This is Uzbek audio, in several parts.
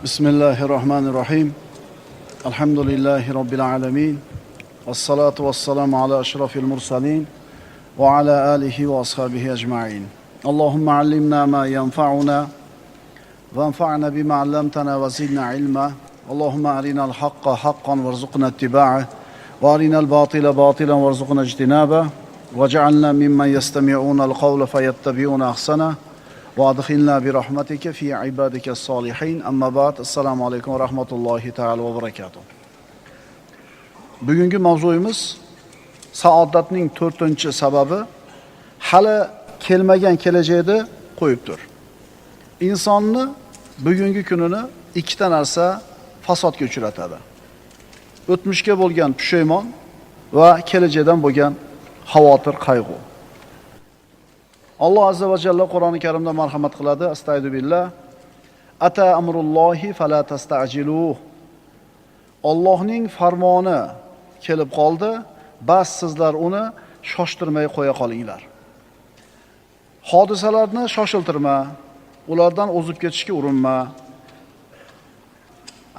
Bismillahirrahmanirrahim. Elhamdülillahi Rabbil alemin. Vessalatu vesselamu ala eşrafil mursalin. Ve ala alihi ve ashabihi ecma'in. Allahümme allimna ma yenfa'una. Ve enfa'na bima allamtana ve zidna ilma. Allahümme arinal haqqa haqqan verzukna ittiba'ah. Ve arinal batila batilan verzukna ijtinabah. Ve cealna mimmen yestemi'unal qavle feyettabi'una ahsana. وادخلنا برحمتك في عبادك الصالحين أما بعد السلام عليكم ورحمة الله تعالى وبركاته. Bugungi mavzuyimiz saodatning 4-sababi hali kelmagan kelajakda qo'yibdir. Insonni bugungi kunini ikkita narsa fasodga uchratadi. O'tmishga bo'lgan pushaymon va kelajakdan bo'lgan xavotir, qayg'u. Allah azza va jalla Qur'oni Karimda marhamat qiladi. Astagfiru billah. Ata amrullohi fala tasta'jiluh. Allohning farmoni kelib qoldi, bas sizlar uni shoshtirmay qo'ya qolinglar. Hodisalarni shoshiltirma, ulardan o'zib ketishga urinma.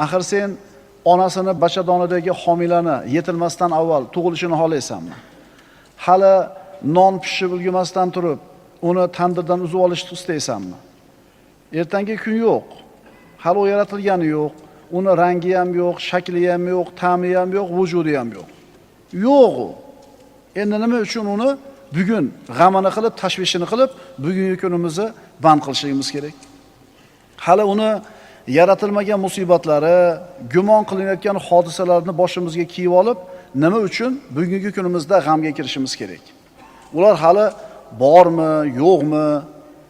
Axir sen onasini bachadonidagi homilani yetilmasdan avval tug'ilishini xohlaysanmi? Hali non pishib ulgurmasdan turib uni tandirdan uzib olishni istaysanmi? Ertangi kun yo'q. Hali u yaratilgani yo'q. Uni rangi ham yo'q, shakli ham yo'q, ta'mi ham yo'q, vujudi ham yo'q. Yo'q u. Endi nima uchun uni bugun g'amini qilib, tashvishini qilib, bugungi kunimizni band qilishimiz kerak? Hali uni yaratilmagan musibatlari, gumon qilinayotgan hodisalarni boshimizga kiyib olib, nima uchun bugungi kunimizda g'amga kirishimiz kerak? Ular hali bormi, yo'qmi?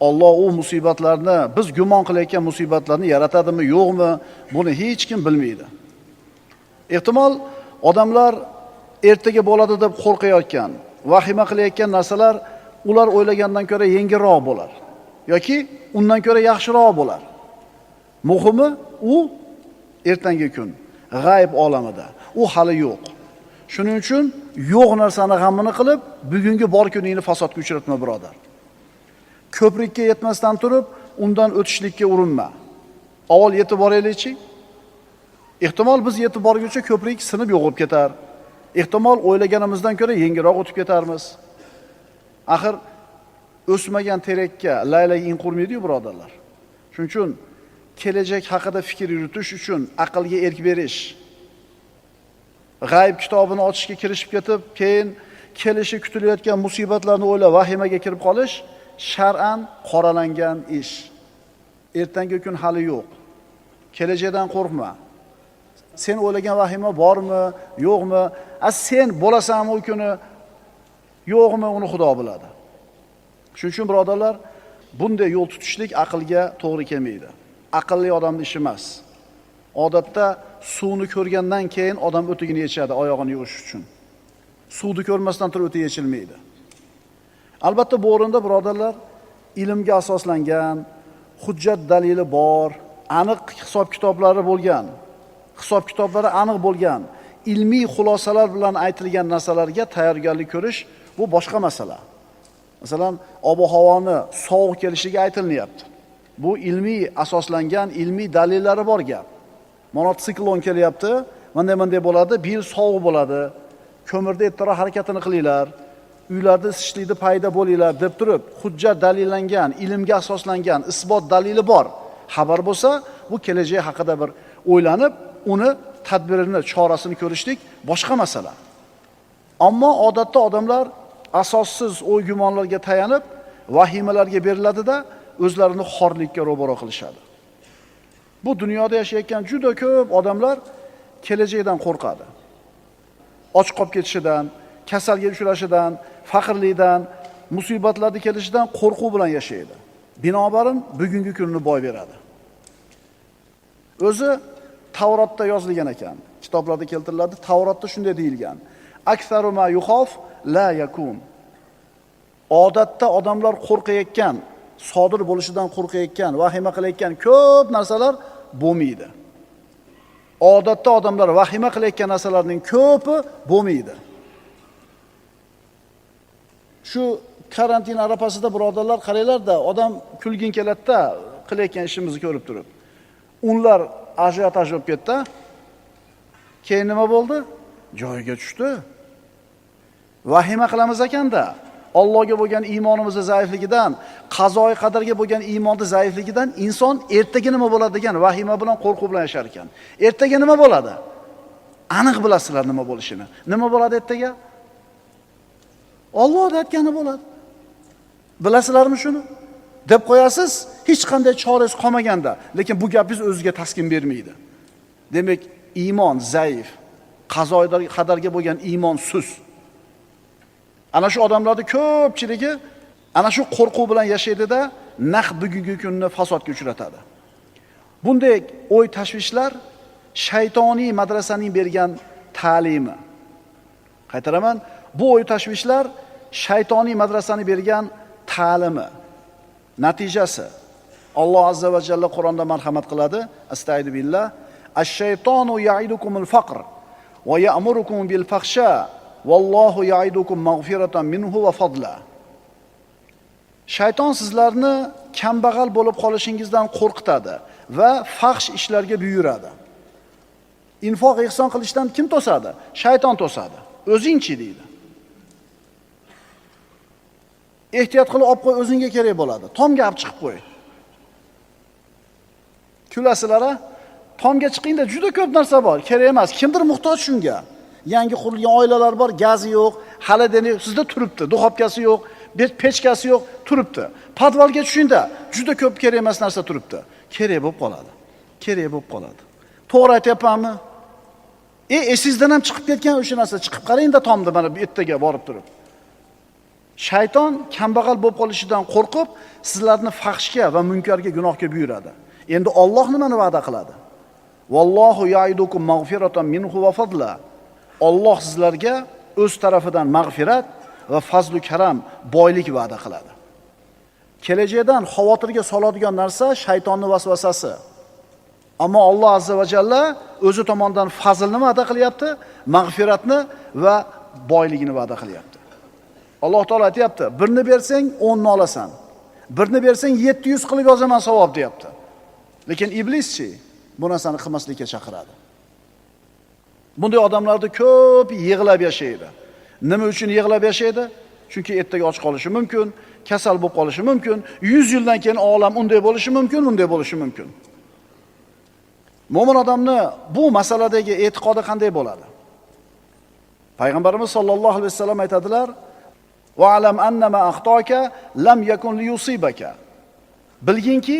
Alloh u musibatlarni, biz gumon qilayotgan musibatlarni yaratadimi, yo'qmi? Buni hech kim bilmaydi. Ehtimol odamlar ertaga bo'ladi deb qo'rqayotgan, vahima qilayotgan narsalar ular o'ylagandan ko'ra yengilroq bo'lar yoki undan ko'ra yaxshiroq bo'lar. Muhimi u ertangi kun g'ayb olamida. U hali yo'q. Shuning uchun yo'q narsani g'amini qilib, bugungi bor kuningni fasodga uchratma, birodar. Ko'prikka yetmasdan turib, undan o'tishlikka urinma. Avval yetib boraylikchi. Ehtimol biz yetib borguncha ko'prik sinib yo'qib ketar. Ehtimol o'ylaganimizdan ko'ra yengilroq o'tib ketarmiz. Axir o'smagan terakka laylak in qurmaydi-yu, birodarlar. Shuning uchun kelajak haqida fikr yuritish uchun aqlga erk berish, g'ayb kitobini ochishga kirishib ketib, keyin kelishi kutilayotgan musibatlarni o'ylab vahimaga kirib qolish shar'an qoralangan ish. Ertangi kun hali yo'q. Kelajakdan qo'rqma. Sen o'ylagan vahima bormi, yo'qmi? Sen bo'lasanmi u kuni, yo'qmi, uni Xudo biladi. Shuning uchun birodarlar, bunday yo'l tutishlik aqlga to'g'ri kelmaydi. Aqlli odamning ishi emas. Odatda suvni ko'rgandan keyin odam o'tigini yechadi oyog'ini yuvish uchun. Suvni ko'rmasdan turib o'ti yechilmaydi. Albatta bu o'rinda birodarlar, ilmga asoslangan, hujjat dalili bor, aniq hisob kitoblari bo'lgan, hisob kitoblari aniq bo'lgan, ilmiy xulosalar bilan aytilgan narsalarga tayyorgarlik ko'rish bu boshqa masala. Masalan, ob-havoni sovuq kelishiga aytilyapti. Bu ilmiy asoslangan, ilmiy dalillari bor gap. Mana siklon kelyapti, menday bo'ladi, bir yil sovuq bo'ladi. Ko'mirda ertaroq harakatini qilinglar, uylarda isishlikda paydo bo'linglar deb turib, hujjat dalillangan, ilmga asoslangan, isbot dalili bor xabar bo'lsa, bu kelajak haqida bir o'ylanib, uni tadbirini, chorasini ko'rishlik boshqa masala. Ammo odatda odamlar asossiz o'y-gumonlarga tayanib, vahimalarga beriladi-da, o'zlarini xorlikka ro'baro qilishadi. Bu dunyoda yashayotgan juda ko'p odamlar kelajakdan qo'rqadi. Och qolib ketishidan, kasalga uchrashidan, faqirlikdan, musibatlarning kelishidan qo'rquv bilan yashaydi. Binobarin bugungi kunni boy beradi. O'zi Tavrotda yozilgan ekan, kitoblarda keltiriladi, Tavrotda shunday deyilgan: Aktsaru ma yuxof la yakun. Odatda odamlar qo'rqayotgan, sodir bo'lishidan qo'rqayotgan, vahima qilayotgan ko'p narsalar bo'lmaydi. Odatda odamlar vahima qilayotgan narsalarning ko'pi bo'lmaydi. Shu karantin arafasida birodarlar qaranglar-da, odam kulgin keladi-da qilayotgan ishimizni ko'rib turib. Unlar ajiotaj bo'lib ketdi. Keyin nima bo'ldi? Joyiga tushdi. Vahima qilamiz ekanda, Allohga bo'lgan iymonimizning zaifligidan, qazoy qadarga bo'lgan iymonning zaifligidan inson ertaga nima bo'ladi degan vahima bilan, qo'rquv bilan yashar ekan. Ertaga nima bo'ladi? Aniq bilasizlar nima bo'lishini. Nima bo'ladi ertaga? Alloh aytgani bo'ladi. Bilasizlarmi shuni? Deb qo'yasiz, hech qanday chorangiz qolmaganda, lekin bu gapingiz o'ziga taskin bermaydi. Demak, iymon zaif, qazoy qadarga bo'lgan iymon sus. Ana shu odamlarning ko'pchiligi ana shu qo'rquv bilan yashaydi-da, naq bugungi kunni fasodga uchratadi. Bunday o'y tashvishlar shaytoniy madrasaning bergan ta'limi. Qaytaraman, bu o'y tashvishlar shaytoniy madrasaning bergan ta'limi. Natijasi Alloh azza va jalla Qur'onda marhamat qiladi. Astagfiru billah. Ash-shaytonu ya'idukumul faqr va ya'murukum bil fahsha vallohu ya'idukum maghfiratan minhu va fadla. Shayton sizlarni kambag'al bo'lib qolishingizdan qo'rqitadi va fahsh ishlarga buyuradi. Infoq ihson qilishdan kim to'sadi? Shayton to'sadi. O'zingchi deydi. Ehtiyot qilib olib qo'y, o'zingga kerak bo'ladi. Tomga olib chiqib qo'y. Kulasizlar-a? Tomga chiqingda juda ko'p narsa bor, kerak emas. Kimdir muhtoj shunga. Yangi qurilgan oilalar bor, gazi yo'q, xolodilnik sizda turibdi, duxovkasi yo'q, pechkasi yo'q, turibdi. Podvalga tushingda juda ko'p kerak emas narsa turibdi. Kerak bo'lib qoladi. Kerak bo'lib qoladi. To'g'ri aytyapmanmi? Esingizdan ham chiqib ketgan o'sha narsa, chiqib qarangda tomda mana bu ertaga borib turib. Shayton kambag'al bo'lib qolishidan qo'rqib, sizlarni fahshga va munkarga, gunohga buyuradi. Endi Alloh nimani va'da qiladi? Vallohu ya'idukum maghfiratan minhu va fadla. Alloh sizlarga o'z tarafidan mag'firat va fazlu karam, boylik va'da qiladi. Kelajakdan xavotirga soladigan narsa shaytonning vasvasasi. Ammo Alloh azza va jalla o'zi tomonidan fazlni va'da qilyapti, mag'firatni va boyligini va'da qilyapti. Alloh taolo aytayapti, birni bersang 10 ni olasan. Birni bersang 700 qilib yozaman savob deyapti. Lekin iblischi bu narsani qilmaslikka chaqiradi. Bunday odamlarni ko'p yig'lab yashaydi. Nima uchun yig'lab yashaydi? Chunki ertaga och qolishi mumkin, kasal bo'lib qolishi mumkin, 100 yildan keyin olam unday bo'lishi mumkin, bunday bo'lishi mumkin. Mo'min odamni bu masaladagi e'tiqodi qanday bo'ladi? Payg'ambarimiz sollallohu alayhi vasallam aytadilar: "Va alam annama axtoka lam yakun liyusibaka." Bilginki,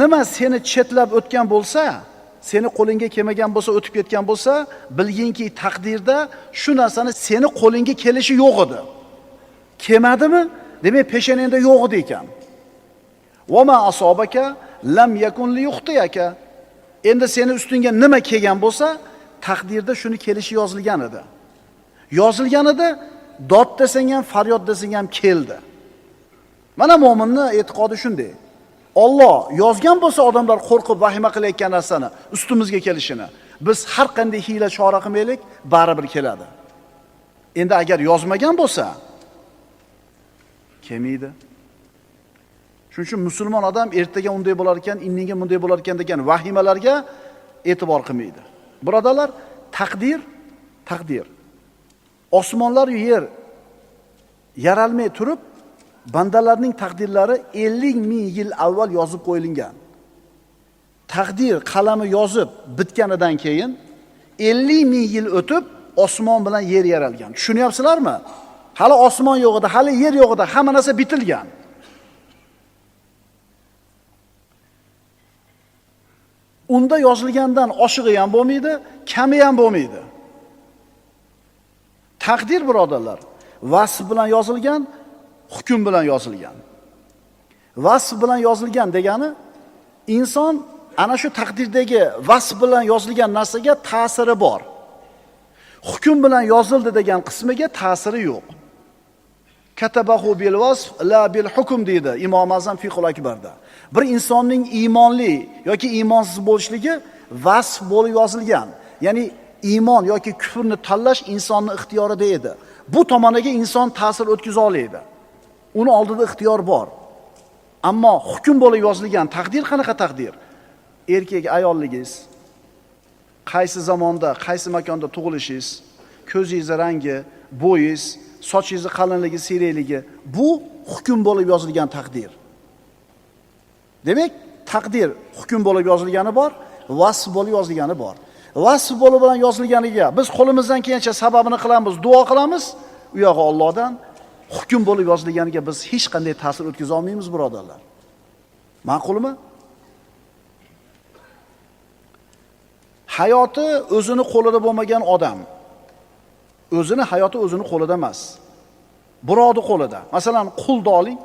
nima seni chetlab o'tgan bo'lsa, seni qo'lingga kelmagan bo'lsa, o'tib ketgan bo'lsa, bilginki taqdirda shu narsani seni qo'lingga kelishi yo'q edi. Kelmadimi? Demak, peshanangda yo'q edi ekan. "Va ma asobaka lam yakun liyuxtiyaka." Endi seni ustingga nima kelgan bo'lsa, taqdirda shuni kelishi yozilgan edi. Yozilgan edi, dod desang ham, faryod desang ham keldi. Mana mo'minning e'tiqodi shunday. Alloh yozgan bo'lsa odamlar qo'rqib vahima qilayotgan narsani ustimizga kelishini, biz har qanday hiyla chora qilmaylik, baribir keladi. Endi agar yozmagan bo'lsa, kelmaydi. Shuning uchun musulmon odam ertaga unday bo'lar ekan, indinga bunday bo'lar ekan degan vahimalarga e'tibor qilmaydi. Birodalar, taqdir. Osmonlar va yer yaralmay turib, bandalarning taqdirlari 50 ming yil avval yozib qo'yilgan. Taqdir qalami yozib bitganidan keyin 50 ming yil o'tib osmon bilan yer yaralgan. Tushunyapsizlarmi? Hali osmon yo'q edi, hali yer yo'q edi, hamma narsa bitilgan. Unda yozilgandan oshig'i ham bo'lmaydi, kami ham bo'lmaydi. Taqdir birodarlar, vasf bilan yozilgan, hukm bilan yozilgan. Vasf bilan yozilgan degani inson ana shu taqdirdagi vasf bilan yozilgan narsaga ta'siri bor. Hukm bilan yozildi degan qismiga ta'siri yo'q. Katabahu bil vasf la bil hukm deydi Imom Azam Fiqhul Akbarda. Bir insonning iymonli yoki iymonsiz bo'lishligi vasf bo'lib yozilgan. Ya'ni iymon yoki kufrni tanlash insonning ixtiyorida edi. Bu tomoniga inson ta'sir o'tkaza oladi. Uni oldida ixtiyor bor. Ammo hukm bo'lib yozilgan taqdir qanaqa taqdir? erkak ayolligingiz, qaysi zamonda, qaysi makonda tug'ilishingiz, ko'zingiz rangi, bo'yingiz, sochingiz qalinligi, siyrakligi bu hukm bo'lib yozilgan taqdir. Demak, taqdir hukm bo'lib yozilgani bor, vasf bo'lib yozilgani bor. Vasf bo'lib bilan yozilganiga biz qo'limizdan kelgancha sababini qilamiz, duo qilamiz, u yog'i Allohdan. Hukm bo'lib yozilganiga biz hech qanday ta'sir o'tkaza olmaymiz, birodarlar. Ma'qulmi? Hayoti o'zini qo'lida bo'lmagan odam, hayoti o'zini qo'lida emas. Birovning qo'lida. Masalan, qulni oling.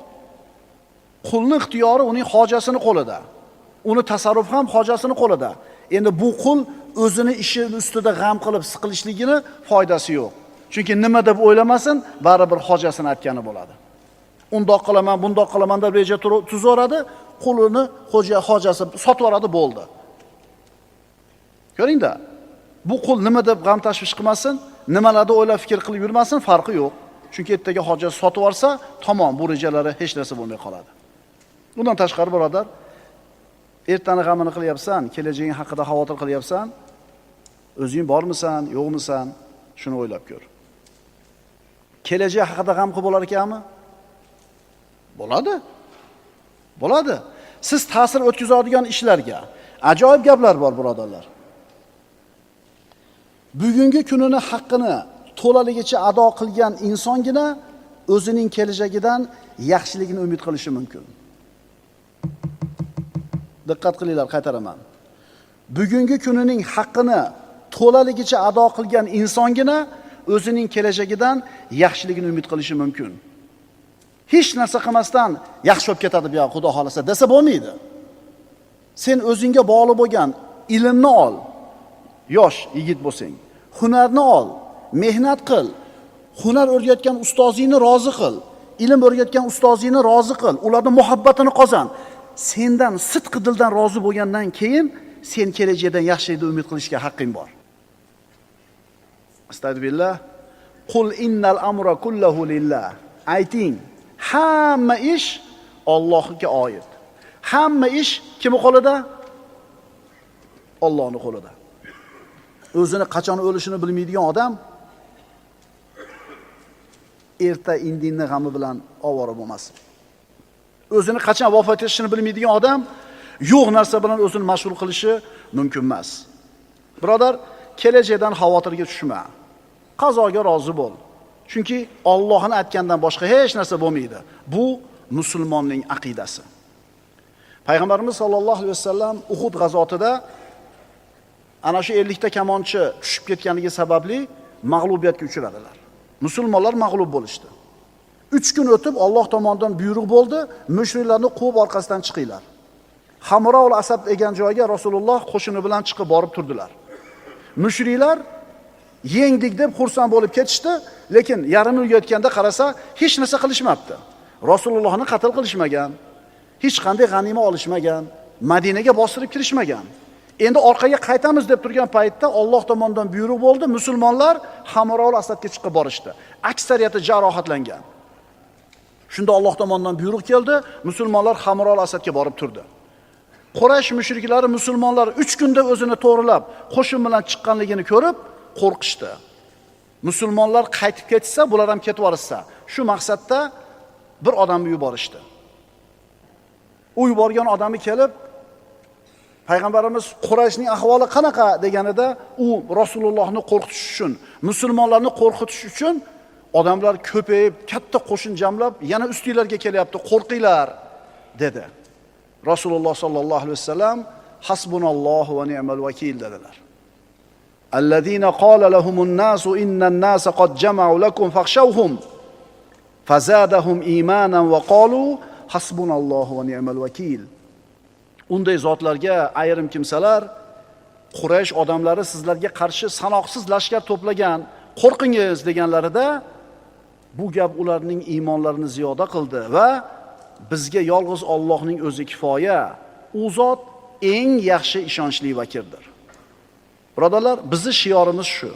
Qulning ixtiyori uning hojasini qo'lida. Uni tasarruf ham hojasini qo'lida. Endi bu qul o'zini ishi ustida g'am qilib siqilishligini foydasi yo'q. Chunki nima deb o'ylamasin, baribir hojasini aytgani bo'ladi. Undoq qilaman, bundoq qilaman deb reja tuzaveradi, qulini hojasi sotib yuboradi, bo'ldi. Ko'ring-da. Bu qul nima deb g'am tashvish qilmasin, nimalarni o'ylab fikr qilib yurmasin, farqi yo'q. Chunki ertaga hojasi sotib yuborsa, tamom, bu rejalari hech narsa bo'lmay qoladi. Bundan tashqari, birodar, ertani g'amini qilyapsan, kelajaging haqida xavotir qilyapsan, o'zing bormisan, yo'qmisan, shuni o'ylab ko'r. Kelajak haqida g'am qilib bo'lar ekanmi? Bo'ladi. Bo'ladi. Siz ta'sir o'tkazadigan ishlarga ajoyib gaplar bor, birodarlar. Bugungi kunini haqqini to'laligicha ado qilgan insongina o'zining kelajagidan yaxshiligini umid qilishi mumkin. Diqqat qilinglar, qaytaraman. Bugungi kunining haqqini to'laligicha ado qilgan insongina o'zining kelajagidan yaxshiligini umid qilishi mumkin. Hech narsa qilmasdan yaxshi bo'lib ketadi, bu Xudo xolasa desa bo'lmaydi. Sen o'zingga bog'liq bo'lgan ilmni ol. Yosh yigit bo'lsang, hunarni ol, mehnat qil. Hunar o'rgatgan ustozingni rozi qil. Ilm o'rgatgan ustozingni rozi qil. Ularning muhabbatini qozon. Sendan sidq dildan rozi bo'lgandan keyin sen kelajakdan yaxshilikni umid qilishga haqqing bor. Astagfirullah. Qul innal amra kulluhu lillah. Ayting, hamma ish Allohga oid. Hamma ish kimning qo'lida? Allohning qo'lida. O'zini qachon o'lishini bilmaydigan odam erta indinni g'ami bilan ovora bo'lmasin. O'zini qachon vafot etishini bilmaydigan odam yo'q narsa bilan o'zini mashg'ul qilishi mumkin emas. Birodar, kelajakdan xavotirga tushma. Qazoga rozi bo'l. Chunki Allohning aytgandan boshqa hech narsa bo'lmaydi. Bu musulmonning aqidasi. Payg'ambarimiz sollallohu alayhi vasallam Uhud g'azotida ana shu 50 ta kamonchi tushib ketganligi sababli mag'lubiyatga uchradilar. Musulmonlar mag'lub bo'lishdi. 3 kun o'tib Alloh tomonidan buyruq bo'ldi, mushriklarni quvib orqasidan chiqinglar. Hamroul Asad degan joyga Rasululloh qo'shini bilan chiqib borib turdilar. Mushriklar yengdik deb xursand bo'lib ketishdi, lekin yarim yil yetganda qarasa, hech narsa qilishmabdi. Rasulullohni qatl qilishmagan, hech qanday g'anima olishmagan, Madinaga bostirib kirishmagan. Endi orqaga qaytamiz deb turgan paytda Alloh tomonidan buyruq bo'ldi, musulmonlar Hamroul Asadga chiqib borishdi. Aksariyati jarohatlangan. Shunda Alloh tomonidan buyruq keldi, musulmonlar Hamroul Asadga borib turdi. Quraysh mushriklari musulmonlar 3 kunda o'zini to'g'rilab, qo'shin bilan chiqqanligini ko'rib qo'rqishdi. Musulmonlar qaytib ketsa, bular ham ketib borishsa, shu maqsadda bir odamni yuborishdi. U yuborgan odami kelib, Payg'ambarimiz Qurayshning ahvoli qanaqa deganida, u Rasulullohni qo'rqitish uchun, musulmonlarni qo'rqitish uchun odamlar ko'payib, katta qo'shin jamlab, yana ustinglarga kelyapti, qo'rqinglar dedi. Rasululloh sollallohu alayhi vasallam hasbunallohu va ni'mal vakil dedilar. Allazina qala lahumun nasu innan nasa qad jama'u lakum fakhshawhum fazadahum imanan va qalu hasbunallohu va ni'mal vakil. Unday zotlarga ayrim kimsalar, Quraysh odamlari sizlarga qarshi sanoqsiz lashkar to'plagan, qo'rqingiz deganlarida bu gap ularning iymonlarini ziyoda qildi va bizga yolg'iz Allohning o'zi kifoya. U zot eng yaxshi ishonchli vakildir. Birodarlar, bizning shiorimiz shu.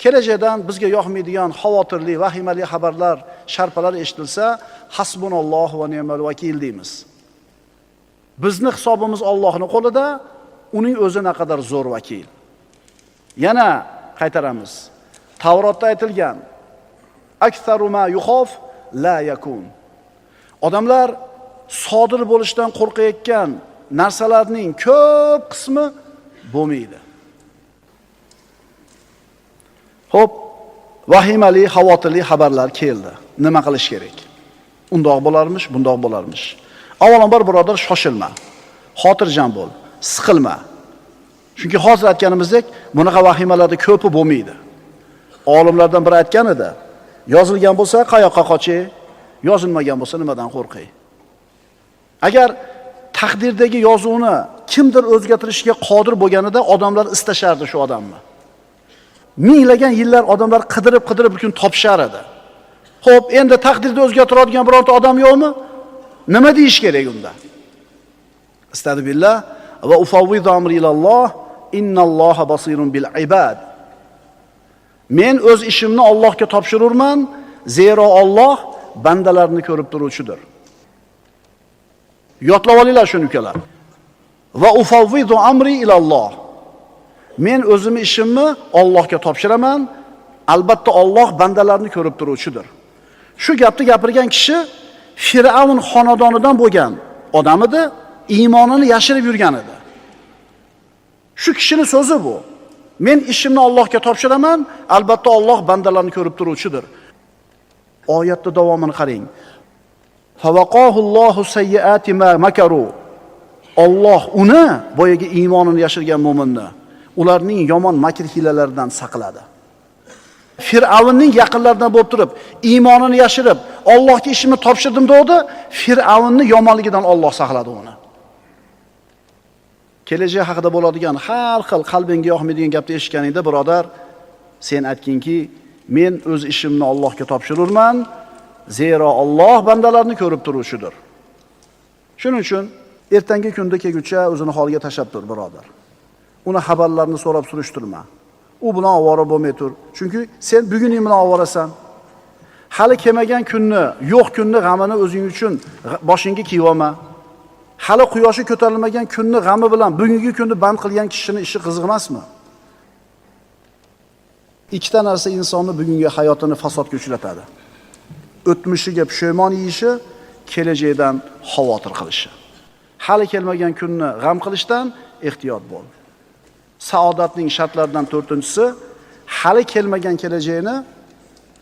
Kelajakdan bizga yoqmaydigan xavotirli, vahimali xabarlar, sharpalar eshitilsa, hasbunallohu va ni'mal vakil deymiz. Bizni hisobimiz Allohning qo'lida, uning o'zi naqadar zo'r vakil. Yana qaytaramiz. Tavrotda aytilgan: "Aktsaru ma yuxof la yakun." Odamlar sodir bo'lishdan qo'rqayotgan narsalarning ko'p qismi bo'lmaydi. Xo'p, vahimali, xavotirli xabarlar keldi. Nima qilish kerak? Undoq bo'larmish, bundoq bo'larmish. Avvalambor birodar, shoshilma. Xotirjam bo'l, siqilma. Chunki hozir aytganimizdek, bunaqa vahimalarda ko'pi bo'lmaydi. Olimlardan biri aytgan edi: yozilgan bo'lsa qayoqqa qochay, yozilmagan bo'lsa nimadan qo'rqay? Agar taqdirdagi yozuvni kimdir o'zgartirishga qodir bo'lganida odamlar istashardi shu odamni. Minglagan yillar odamlar qidirib bir kun topishar edi. Xo'p, endi taqdirni o'zgartiradigan birorta odam yo'qmi? Nima deyish kerak unda? Astagfirullah va ufawwidu amri ilalloh, innalloha basirun bil ibad. Men o'z ishimni Allohga topshirurman, zero Alloh bandalarni ko'rib turuvchidir. Yodlab olinglar shuni ukalar. Va ufawwidu amri ilalloh. Men o'zimni ishimni Allohga topshiraman, albatta Alloh bandalarni ko'rib turuvchidir. Shu gapni gapirgan kishi Fir'avn xonadonidan bo'lgan odam edi, iymonini yashirib yurgan edi. Shu kishining so'zi bu. Men ishimni Allohga topshiraman, albatta Alloh bandalarni ko'rib turuvchidir. Oyatning davomini qarang. Favaqahullohu sayyiati ma makaru. Alloh uni, boyagi iymonini yashirgan mu'minni, ularning yomon makr hilalaridan saqladi. Fir'avnning yaqinlaridan bo'lib turib, iymonini yashirib, Allohga ishimni topshirdim dedi, Fir'avnning yomonligidan Alloh saqladi uni. Kelajak haqida bo'ladigan har xil qalbingga yoqmaydigan gapni eshitganingda, birodar, sen aytginki, men o'z ishimni Allohga topshirurman, zero Alloh bandalarni ko'rib turuvchidir. Shuning uchun ertangi kunda kelguncha o'zini holiga tashab tur, birodar. Uni xabarlarni so'rab surishtirma. U bilan ovora bo'lmay tur. Chunki sen buguning bilan ovorasan. Hali kelmagan kunni, yo'q kunni g'amini o'zing uchun boshingga kiyib olma. Hali quyoshi ko'tarilmagan kunni g'ami bilan bugungi kunni band qilgan kishining ishi qiziq emasmi? Ikkita narsa insonni bugungi hayotini fasodga uchratadi. O'tmishiga pushaymon yeyishi, kelajakdan xavotir qilishi. Hali kelmagan kunni g'am qilishdan ehtiyot bo'l. Saodatning shartlaridan 4-inchisi hali kelmagan kelajakni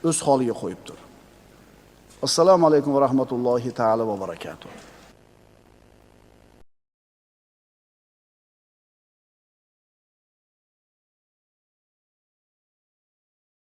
o'z holiga qo'yib tur. Assalomu alaykum va rahmatullohi taala va barakatuh.